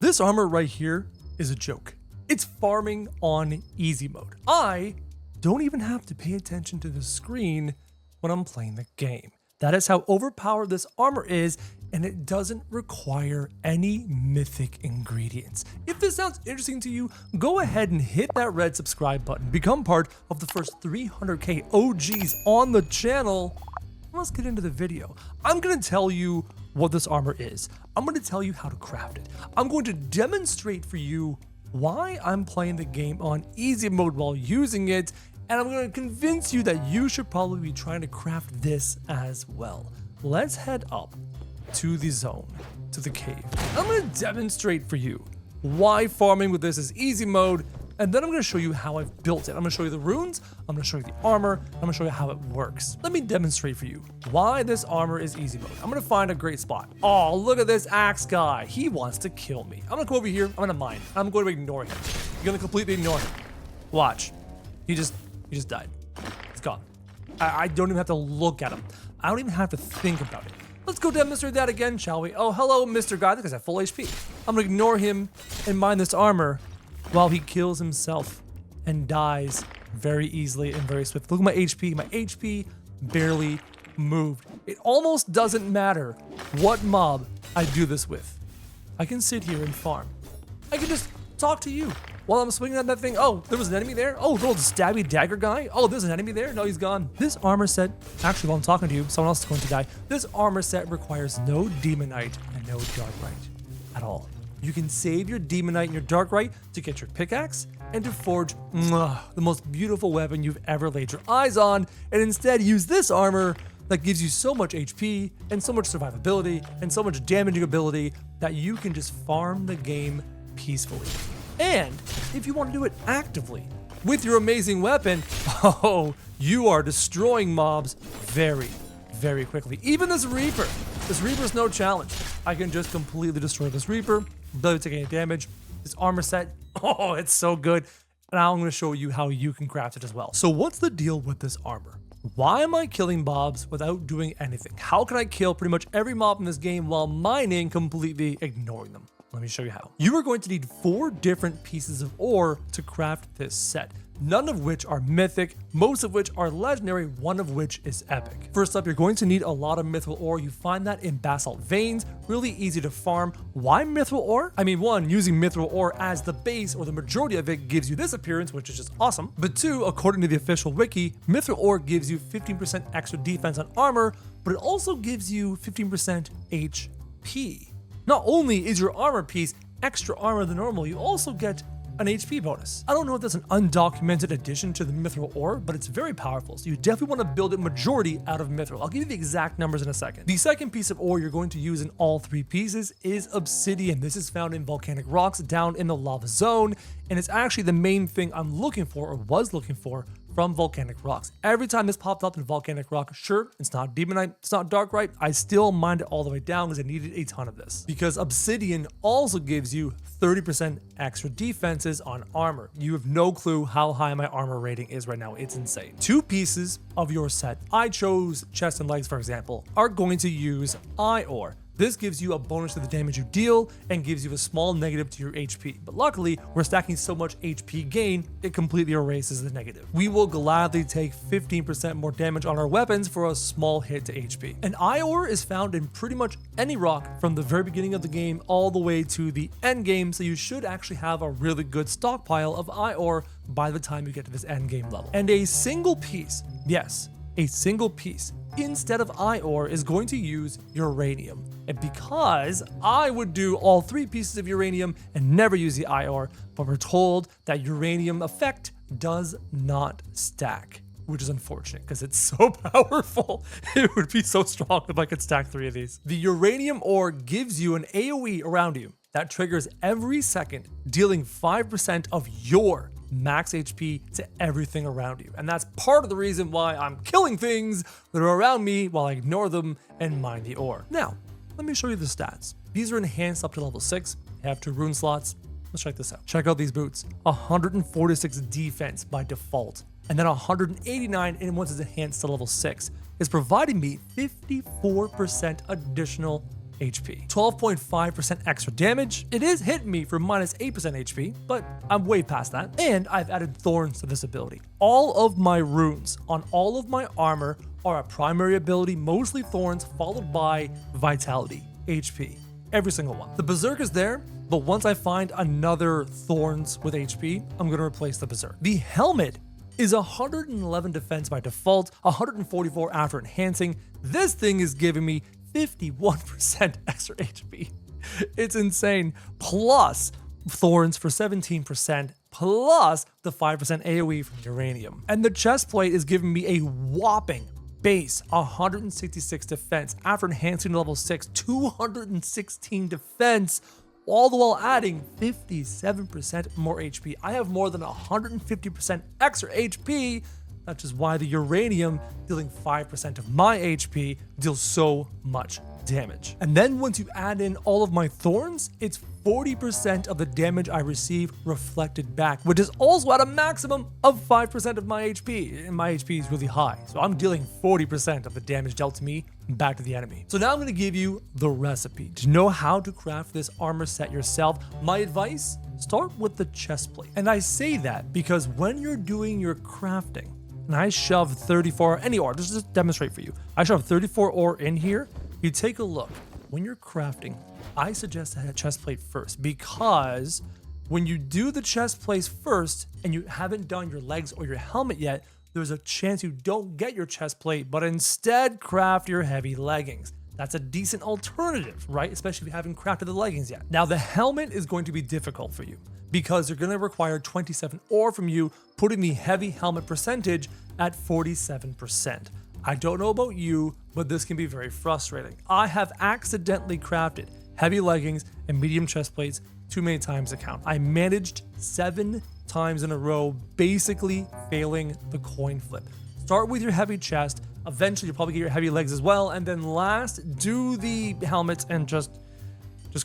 This armor right here is a joke. It's farming on easy mode. I don't even have to pay attention to the screen when I'm playing the game. That is how overpowered this armor is, and it doesn't require any mythic ingredients. If this sounds interesting to you, go ahead and hit that red subscribe button. Become part of the first 300k OGs on the channel. Let's get into the video. I'm gonna tell you what this armor is. I'm gonna tell you how to craft it. I'm going to demonstrate for you why I'm playing the game on easy mode while using it, and I'm going to convince you that you should probably be trying to craft this as well. Let's head up to the zone, to the cave. I'm going to demonstrate for you why farming with this is easy mode, and then I'm going to show you how I've built it. I'm going to show you the runes, I'm going to show you the armor, I'm going to show you how it works. Let me demonstrate for you why this armor is easy mode. I'm going to find a great spot. Oh, look at this axe guy. He wants to kill me. I'm going to go over here. I'm going to mine. I'm going to ignore him. You're going to completely ignore him. Watch. He just died. It's gone. I don't even have to look at him. I don't even have to think about it. Let's go demonstrate that again, shall we? Oh, hello, Mr. Guy. This guy's at full HP. I'm going to ignore him and mine this armor while he kills himself and dies very easily and very swift. Look at my HP. My HP barely moved. It almost doesn't matter what mob I do this with. I can sit here and farm. I can just talk to you while I'm swinging on that thing. Oh, there was an enemy there? Oh, little stabby dagger guy? Oh, there's an enemy there? No, he's gone. This armor set, actually while I'm talking to you, someone else is going to die. This armor set requires no demonite and no darklight at all. You can save your demonite and your darklight to get your pickaxe and to forge the most beautiful weapon you've ever laid your eyes on, and instead use this armor that gives you so much HP and so much survivability and so much damaging ability that you can just farm the game peacefully. And if you want to do it actively with your amazing weapon, oh, you are destroying mobs very, very quickly. Even this Reaper's no challenge. I can just completely destroy this Reaper without taking any damage. This armor set, oh, it's so good. And now I'm going to show you how you can craft it as well. So what's the deal with this armor? Why am I killing mobs without doing anything? How can I kill pretty much every mob in this game while mining, completely ignoring them? Let me show you how. You are going to need 4 different pieces of ore to craft this set, none of which are mythic, most of which are legendary, one of which is epic. First up, you're going to need a lot of mithril ore. You find that in basalt veins, really easy to farm. Why mithril ore? I mean, 1, using mithril ore as the base or the majority of it gives you this appearance, which is just awesome. But 2, according to the official wiki, mithril ore gives you 15% extra defense on armor, but it also gives you 15% HP. Not only is your armor piece extra armor than normal, you also get an HP bonus. I don't know if that's an undocumented addition to the mithril ore, but it's very powerful, so you definitely want to build it majority out of mithril. I'll give you the exact numbers in a second. The second piece of ore you're going to use in all 3 pieces is obsidian. This is found in volcanic rocks down in the lava zone, and it's actually the main thing I'm looking for, or was looking for, from volcanic rocks. Every time this popped up in volcanic rock, sure, it's not demonite, it's not darklight, I still mined it all the way down because I needed a ton of this. Because obsidian also gives you 30% extra defenses on armor. You have no clue how high my armor rating is right now. It's insane. 2 pieces of your set, I chose chest and legs for example, are going to use ore. This gives you a bonus to the damage you deal and gives you a small negative to your HP. But luckily, we're stacking so much HP gain, it completely erases the negative. We will gladly take 15% more damage on our weapons for a small hit to HP. And ore is found in pretty much any rock from the very beginning of the game all the way to the end game, so you should actually have a really good stockpile of ore by the time you get to this end game level. And a single piece, yes, a single piece, instead of ore is going to use uranium. And because I would do all 3 pieces of uranium and never use the ore, but we're told that uranium effect does not stack, which is unfortunate because it's so powerful. It would be so strong if I could stack 3 of these. The uranium ore gives you an AoE around you that triggers every second, dealing 5% of your max HP to everything around you. And that's part of the reason why I'm killing things that are around me while I ignore them and mine the ore. Now, let me show you the stats. These are enhanced up to level 6. They have 2 rune slots. Let's check this out. Check out these boots. 146 defense by default, and then 189 and once it's enhanced to level 6 is providing me 54% additional HP. 12.5% extra damage. It is hitting me for minus 8% HP, but I'm way past that. And I've added thorns to this ability. All of my runes on all of my armor are a primary ability, mostly thorns, followed by vitality, HP. Every single one. The Berserk is there, but once I find another thorns with HP, I'm gonna replace the Berserk. The helmet is 111 defense by default, 144 after enhancing. This thing is giving me 51% extra HP. It's insane. Plus thorns for 17%, plus the 5% AoE from uranium. And the chest plate is giving me a whopping base 166 defense after enhancing to level 6, 216 defense, all the while adding 57% more HP. I have more than 150% extra HP. That's just why the uranium dealing 5% of my HP deals so much damage. And then once you add in all of my thorns, it's 40% of the damage I receive reflected back, which is also at a maximum of 5% of my HP. And my HP is really high, so I'm dealing 40% of the damage dealt to me back to the enemy. So now I'm gonna give you the recipe. To know how to craft this armor set yourself, my advice, start with the chest plate. And I say that because when you're doing your crafting, and I shove 34, any ore, just to demonstrate for you, I shove 34 ore in here. You take a look. When you're crafting, I suggest a chest plate first, because when you do the chest plate first and you haven't done your legs or your helmet yet, there's a chance you don't get your chest plate, but instead craft your heavy leggings. That's a decent alternative, right? Especially if you haven't crafted the leggings yet. Now the helmet is going to be difficult for you because they're going to require 27 ore from you, putting the heavy helmet percentage at 47%. I don't know about you, but this can be very frustrating. I have accidentally crafted heavy leggings and medium chest plates too many times to count. I managed 7 times in a row, basically failing the coin flip. Start with your heavy chest, eventually you'll probably get your heavy legs as well, and then last, do the helmets and just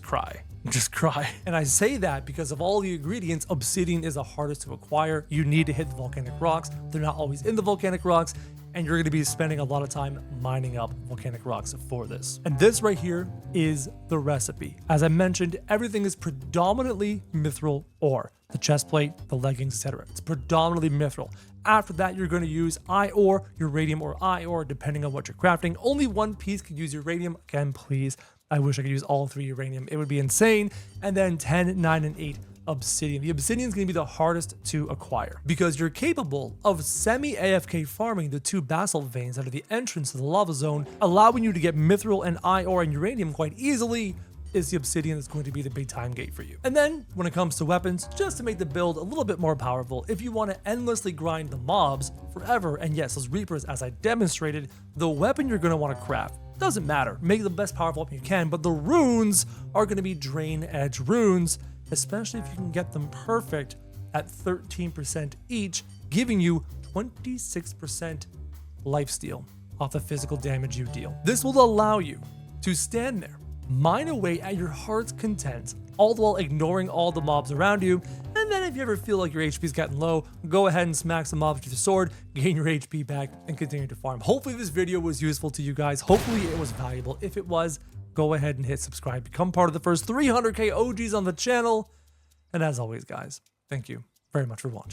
cry. Just cry. And I say that because of all the ingredients, obsidian is the hardest to acquire. You need to hit the volcanic rocks. They're not always in the volcanic rocks, and you're going to be spending a lot of time mining up volcanic rocks for this. And this right here is the recipe. As I mentioned, everything is predominantly mithril ore. The chest plate, the leggings, etc. It's predominantly mithril. After that, you're going to use ore, uranium, or ore, depending on what you're crafting. Only one piece can use uranium. Again, please, I wish I could use all 3 uranium. It would be insane. And then 10, 9, and 8 obsidian. The obsidian is going to be the hardest to acquire because you're capable of semi-AFK farming the 2 basalt veins that are the entrance to the lava zone, allowing you to get mithril and ore and uranium quite easily. Is the obsidian that's going to be the big time gate for you. And then when it comes to weapons, just to make the build a little bit more powerful, if you want to endlessly grind the mobs forever, and yes, those reapers as I demonstrated, the weapon you're going to want to craft doesn't matter. Make the best powerful weapon you can, but the runes are going to be drain edge runes, especially if you can get them perfect at 13% each, giving you 26% lifesteal off the physical damage you deal. This will allow you to stand there, mine away at your heart's content, all the while ignoring all the mobs around you. And then if you ever feel like your HP's gotten low, go ahead and smack some mobs with your sword, gain your HP back, and continue to farm. Hopefully this video was useful to you guys. Hopefully it was valuable. If it was, go ahead and hit subscribe. Become part of the first 300k OGs on the channel. And as always, guys, thank you very much for watching.